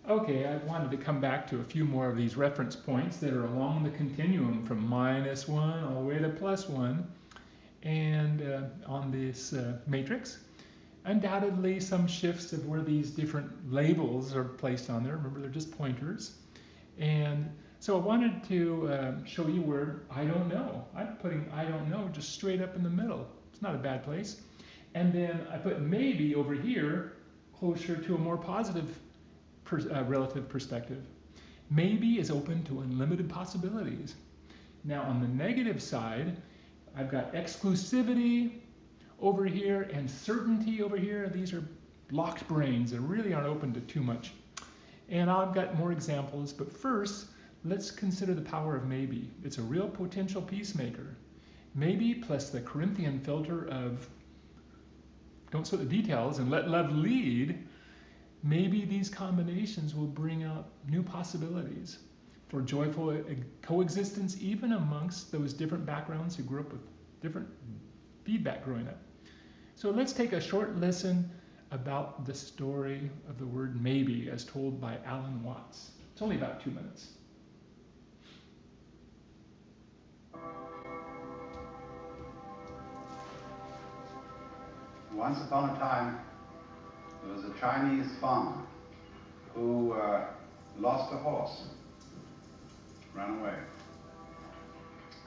Okay, I wanted to come back to a few more of these reference points that are along the continuum from -1 all the way to +1 and on this matrix. Undoubtedly, some shifts of where these different labels are placed on there. Remember, they're just pointers. And so I wanted to show you where I don't know. I'm putting I don't know just straight up in the middle. It's not a bad place. And then I put maybe over here closer to a more positive relative perspective. Maybe is open to unlimited possibilities. Now on the negative side, I've got exclusivity over here and certainty over here. These are blocked brains that really aren't open to too much. And I've got more examples, but first, let's consider the power of maybe. It's a real potential peacemaker. Maybe plus the Corinthian filter of don't sweat the details and let love lead. Maybe these combinations will bring out new possibilities for joyful coexistence, even amongst those different backgrounds who grew up with different feedback growing up. So let's take a short listen about the story of the word maybe as told by Alan Watts. It's only about 2 minutes. Once upon a time, there was a Chinese farmer who lost a horse, ran away.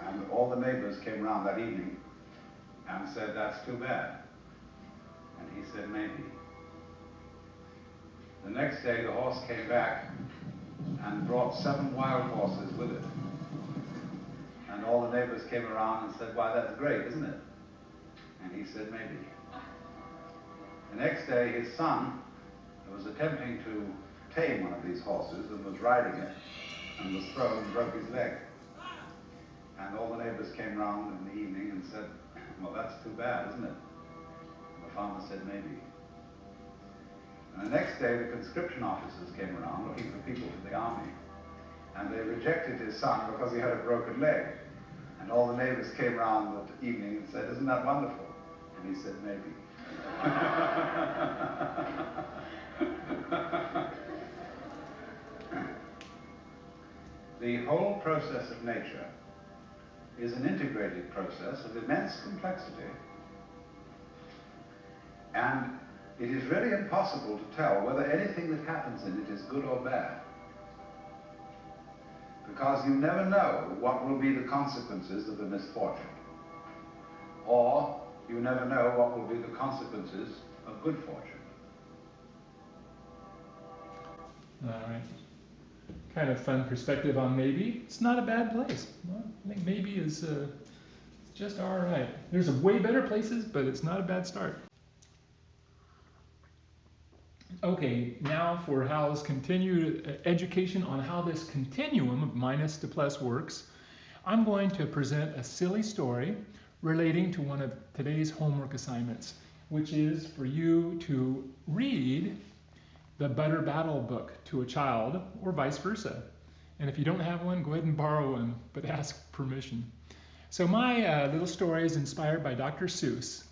And all the neighbors came round that evening and said, "That's too bad." And he said, "Maybe." The next day, the horse came back and brought 7 wild horses with it. And all the neighbors came around and said, "Why, that's great, isn't it?" And he said, "Maybe." The next day, his son was attempting to tame one of these horses and was riding it and was thrown and broke his leg. And all the neighbors came round in the evening and said, "Well, that's too bad, isn't it?" And the farmer said, "Maybe." And the next day, the conscription officers came around looking for people for the army. And they rejected his son because he had a broken leg. And all the neighbors came round that evening and said, "Isn't that wonderful?" And he said, "Maybe." The whole process of nature is an integrated process of immense complexity, and it is really impossible to tell whether anything that happens in it is good or bad, because you never know what will be the consequences of the misfortune, or you never know what will be the consequences of good fortune. All right. Kind of fun perspective on maybe. It's not a bad place. Well, I think maybe is just all right. There's way better places, but it's not a bad start. Okay, now for Hal's continued education on how this continuum of minus to plus works, I'm going to present a silly story relating to one of today's homework assignments, which is for you to read the Butter Battle book to a child, or vice versa. And if you don't have one, go ahead and borrow one, but ask permission. So my little story is inspired by Dr. Seuss.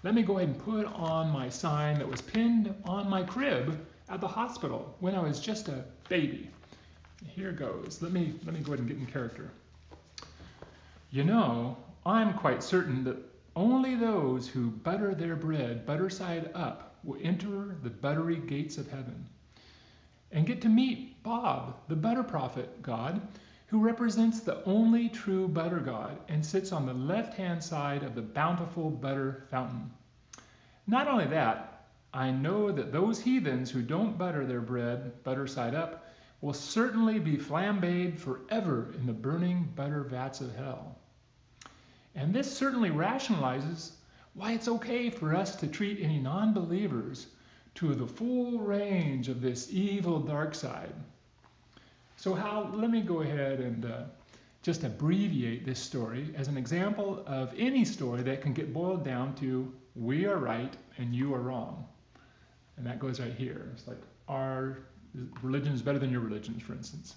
Let me go ahead and put on my sign that was pinned on my crib at the hospital when I was just a baby. Here goes. Let me go ahead and get in character. You know, I'm quite certain that only those who butter their bread butter side up will enter the buttery gates of heaven and get to meet Bob, the butter prophet God, who represents the only true butter God and sits on the left-hand side of the bountiful butter fountain. Not only that, I know that those heathens who don't butter their bread butter side up will certainly be flambéed forever in the burning butter vats of hell. And this certainly rationalizes why it's okay for us to treat any non-believers to the full range of this evil dark side. So Hal, let me go ahead and just abbreviate this story as an example of any story that can get boiled down to we are right and you are wrong. And that goes right here. It's like our religion is better than your religion, for instance.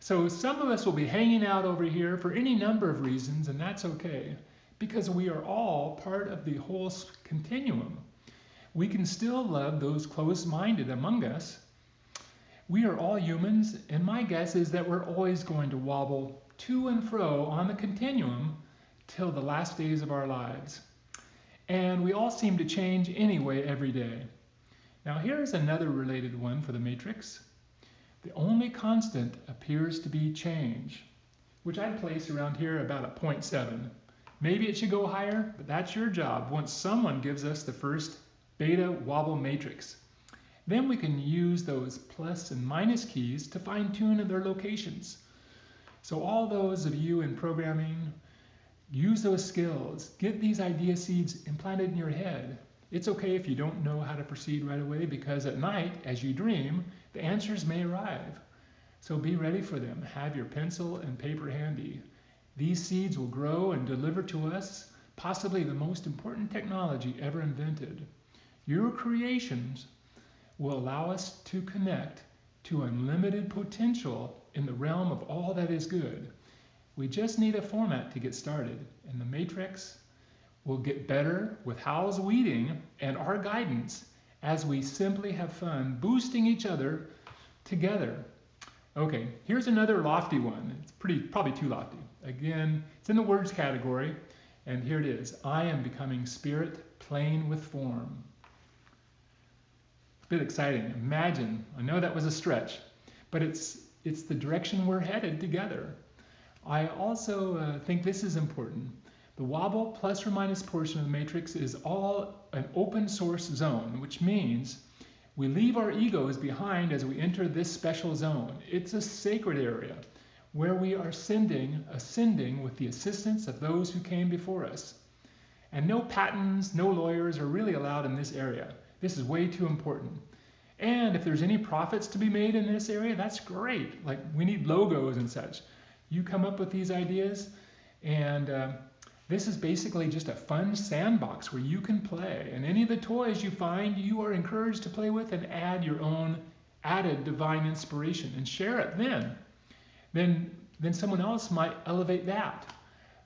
So some of us will be hanging out over here for any number of reasons, and that's okay, because we are all part of the whole continuum. We can still love those closed-minded among us, We are all humans, and my guess is that we're always going to wobble to and fro on the continuum till the last days of our lives. And we all seem to change anyway every day. Now here's another related one for the matrix. The only constant appears to be change, which I'd place around here about a 0.7. Maybe it should go higher, but that's your job once someone gives us the first beta wobble matrix. Then we can use those plus and minus keys to fine-tune their locations. So all those of you in programming, use those skills. Get these idea seeds implanted in your head. It's okay if you don't know how to proceed right away, because at night, as you dream, the answers may arrive. So be ready for them. Have your pencil and paper handy. These seeds will grow and deliver to us possibly the most important technology ever invented. Your creations will allow us to connect to unlimited potential in the realm of all that is good. We just need a format to get started, and the matrix will get better with Hal's weeding and our guidance as we simply have fun boosting each other together. Okay, here's another lofty one. It's probably too lofty. Again, it's in the words category, and here it is. I am becoming spirit playing with form. It's a bit exciting. Imagine, I know that was a stretch, but it's the direction we're headed together. I also think this is important. The wobble plus or minus portion of the matrix is all an open source zone, which means we leave our egos behind as we enter this special zone. It's a sacred area where we are ascending with the assistance of those who came before us. And no patents, no lawyers are really allowed in this area. This is way too important. And if there's any profits to be made in this area, that's great. Like, we need logos and such. You come up with these ideas, and this is basically just a fun sandbox where you can play. And any of the toys you find, you are encouraged to play with and add your own added divine inspiration and share it then. Then someone else might elevate that.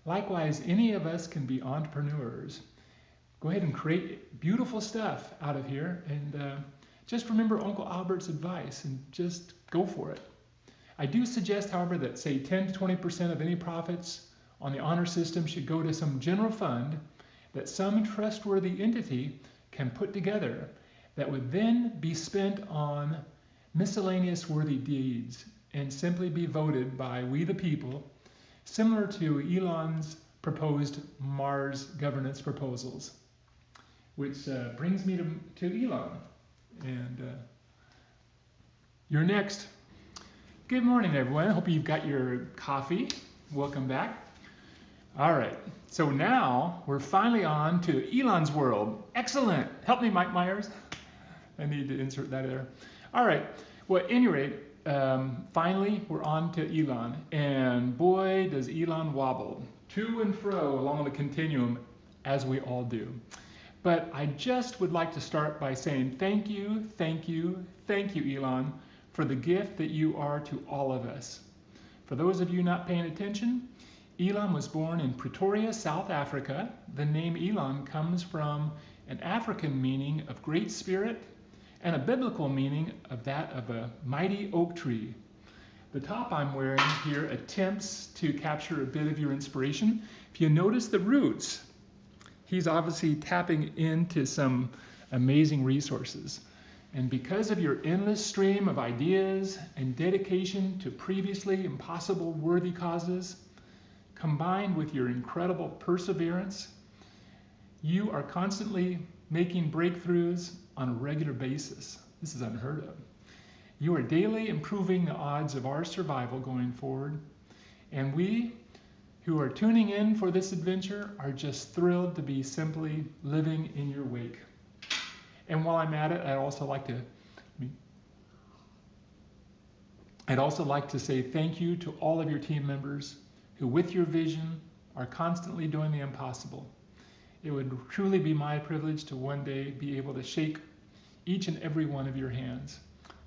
Likewise, any of us can be entrepreneurs. Go ahead and create beautiful stuff out of here, and just remember Uncle Albert's advice and just go for it. I do suggest, however, that say 10 to 20% of any profits on the honor system should go to some general fund that some trustworthy entity can put together that would then be spent on miscellaneous worthy deeds and simply be voted by we the people, similar to Elon's proposed Mars governance proposals. Which brings me to Elon. And you're next. Good morning, everyone. I hope you've got your coffee. Welcome back. All right. So now we're finally on to Elon's world. Excellent. Help me, Mike Myers. I need to insert that there. All right. Well, at any rate, finally we're on to Elon. And boy, does Elon wobble to and fro along the continuum, as we all do. But I just would like to start by saying thank you, Elon, for the gift that you are to all of us. For those of you not paying attention, Elon was born in Pretoria, South Africa. The name Elon comes from an African meaning of great spirit and a biblical meaning of that of a mighty oak tree. The top I'm wearing here attempts to capture a bit of your inspiration. If you notice the roots, he's obviously tapping into some amazing resources. And because of your endless stream of ideas and dedication to previously impossible worthy causes, combined with your incredible perseverance, you are constantly making breakthroughs on a regular basis. This is unheard of. You are daily improving the odds of our survival going forward. And we who are tuning in for this adventure are just thrilled to be simply living in your wake. And while I'm at it, I'd also like to say thank you to all of your team members who, with your vision, are constantly doing the impossible. It would truly be my privilege to one day be able to shake each and every one of your hands.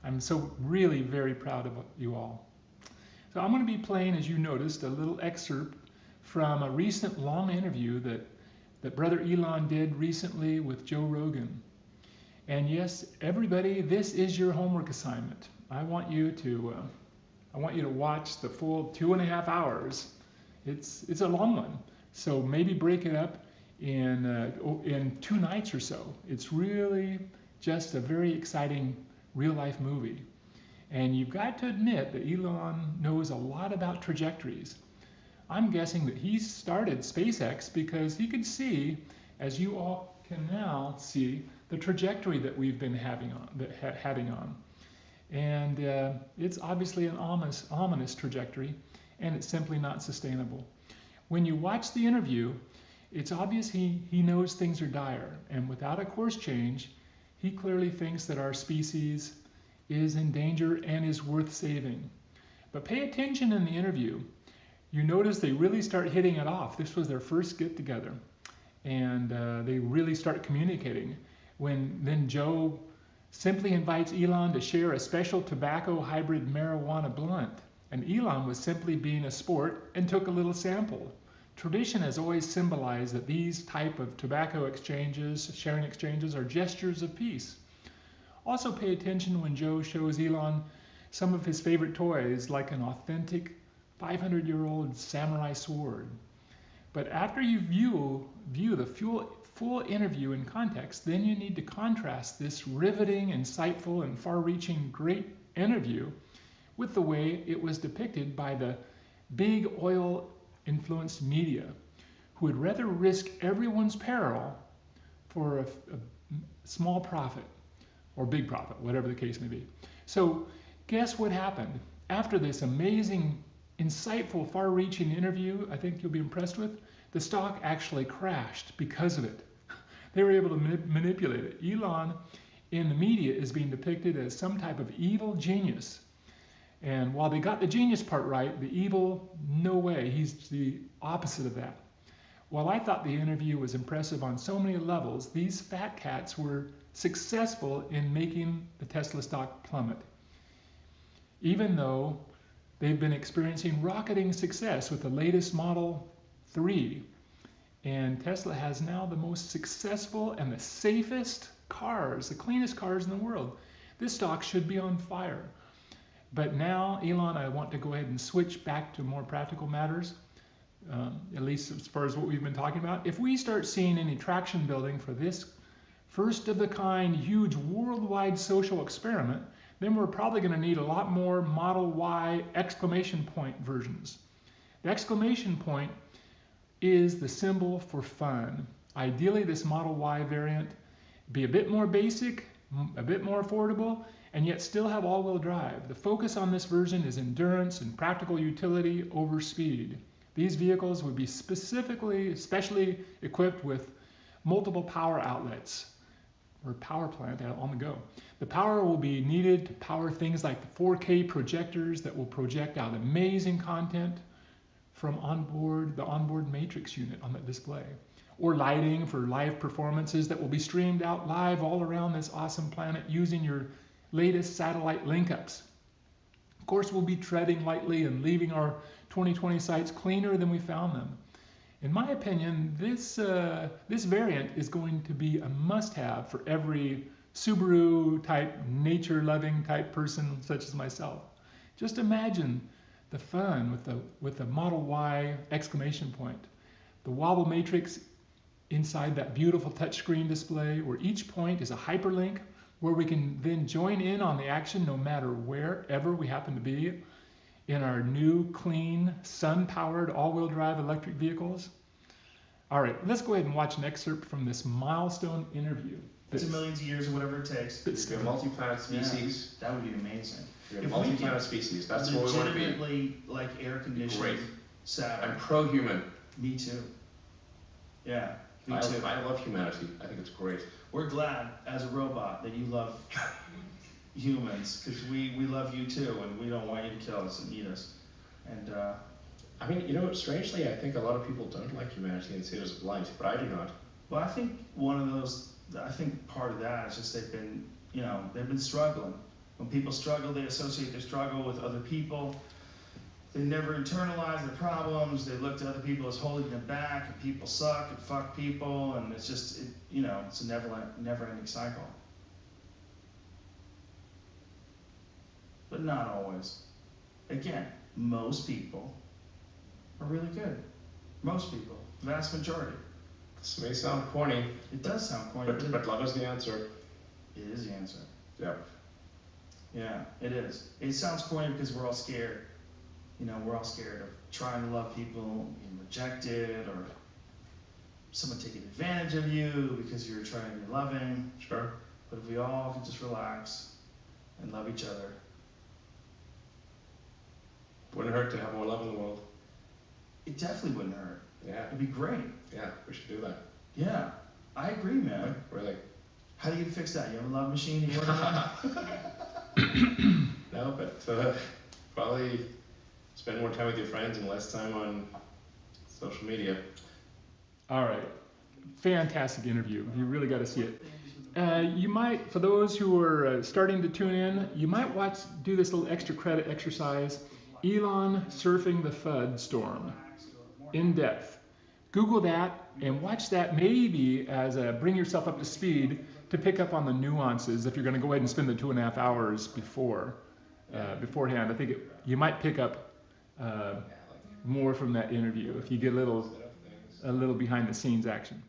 I'm so really very proud of you all. So I'm going to be playing, as you noticed, a little excerpt from a recent long interview that Brother Elon did recently with Joe Rogan. And yes, everybody, this is your homework assignment. I want you to watch the full 2.5 hours. It's a long one, so maybe break it up in 2 nights or so. It's really just a very exciting real life movie. And you've got to admit that Elon knows a lot about trajectories. I'm guessing that he started SpaceX because he could see, as you all can now see, the trajectory that we've been having on. And it's obviously an ominous trajectory, and it's simply not sustainable. When you watch the interview, it's obvious he knows things are dire, and without a course change, he clearly thinks that our species is in danger and is worth saving. But pay attention in the interview. You notice they really start hitting it off. This was their first get together, and they really start communicating. When then Joe simply invites Elon to share a special tobacco hybrid marijuana blunt, and Elon was simply being a sport and took a little sample. Tradition has always symbolized that these type of tobacco exchanges, sharing exchanges, are gestures of peace. Also pay attention when Joe shows Elon some of his favorite toys, like an authentic 500-year-old samurai sword. But after you view the full interview in context, then you need to contrast this riveting, insightful, and far-reaching great interview with the way it was depicted by the big oil-influenced media, who would rather risk everyone's peril for a small profit, or big profit, whatever the case may be. So guess what happened? After this amazing, insightful, far-reaching interview, I think you'll be impressed with, the stock actually crashed because of it. They were able to manipulate it. Elon in the media is being depicted as some type of evil genius. And while they got the genius part right, the evil, no way. He's the opposite of that. While I thought the interview was impressive on so many levels, these fat cats were successful in making the Tesla stock plummet. Even though they've been experiencing rocketing success with the latest Model 3, and Tesla has now the most successful and the safest cars, the cleanest cars in the world. This stock should be on fire. But now, Elon, I want to go ahead and switch back to more practical matters, at least as far as what we've been talking about. If we start seeing any traction building for this first of the kind, huge worldwide social experiment, then we're probably going to need a lot more Model Y exclamation point versions. The exclamation point is the symbol for fun. Ideally, this Model Y variant be a bit more basic, a bit more affordable, and yet still have all-wheel drive. The focus on this version is endurance and practical utility over speed. These vehicles would be especially equipped with multiple power outlets, or power plant on the go. The power will be needed to power things like the 4K projectors that will project out amazing content from the onboard matrix unit on the display, or lighting for live performances that will be streamed out live all around this awesome planet using your latest satellite link-ups. Of course, we'll be treading lightly and leaving our 2020 sites cleaner than we found them. In my opinion, this variant is going to be a must-have for every Subaru type, nature-loving type person such as myself. Just imagine the fun with the Model Y exclamation point, the wobble matrix inside that beautiful touchscreen display, where each point is a hyperlink where we can then join in on the action no matter wherever we happen to be in our new, clean, sun-powered, all-wheel drive electric vehicles. All right, let's go ahead and watch an excerpt from this milestone interview. It's millions of years or whatever it takes. If you're a multi-planet species, that would be amazing. if you're a multi-planet species, that's what we want to be. Legitimately, like air conditioned Great. Saturn. I'm pro-human. Me too. Yeah, me I too. love humanity. I think it's great. We're glad, as a robot, that you love humans, because we love you too, and we don't want you to kill us and eat us. And I mean, strangely, I think a lot of people don't like humanity and see it as a blight, but I do not. well, I think I think part of that is just they've been struggling. When people struggle, they associate their struggle with other people. They never internalize their problems. They look to other people as holding them back, and people suck and fuck people, and it's just, it's a never-ending cycle. but not always. Again, most people are really good. Most people, vast majority. This may sound corny, It does sound corny, but love is the answer. it is the answer. Yep. Yeah, it is. It sounds corny because we're all scared. You know, we're all scared of trying to love people, being rejected, or someone taking advantage of you because you're trying to be loving. Sure. But if we all could just relax and love each other, Wouldn't hurt to have more love in the world. it definitely wouldn't hurt. Yeah. It'd be great. Yeah, we should do that. Yeah, I agree, man. Really. How do you fix that? You have a love machine you work on? No, but probably spend more time with your friends and less time on social media. All right. Fantastic interview. You really got to see it. You might, for those who are starting to tune in, you might do this little extra credit exercise. Elon surfing the FUD storm. In depth. Google that and watch that maybe as a bring yourself up to speed to pick up on the nuances if you're going to go ahead and spend the 2.5 hours beforehand. I think you might pick up more from that interview if you get a little behind the scenes action.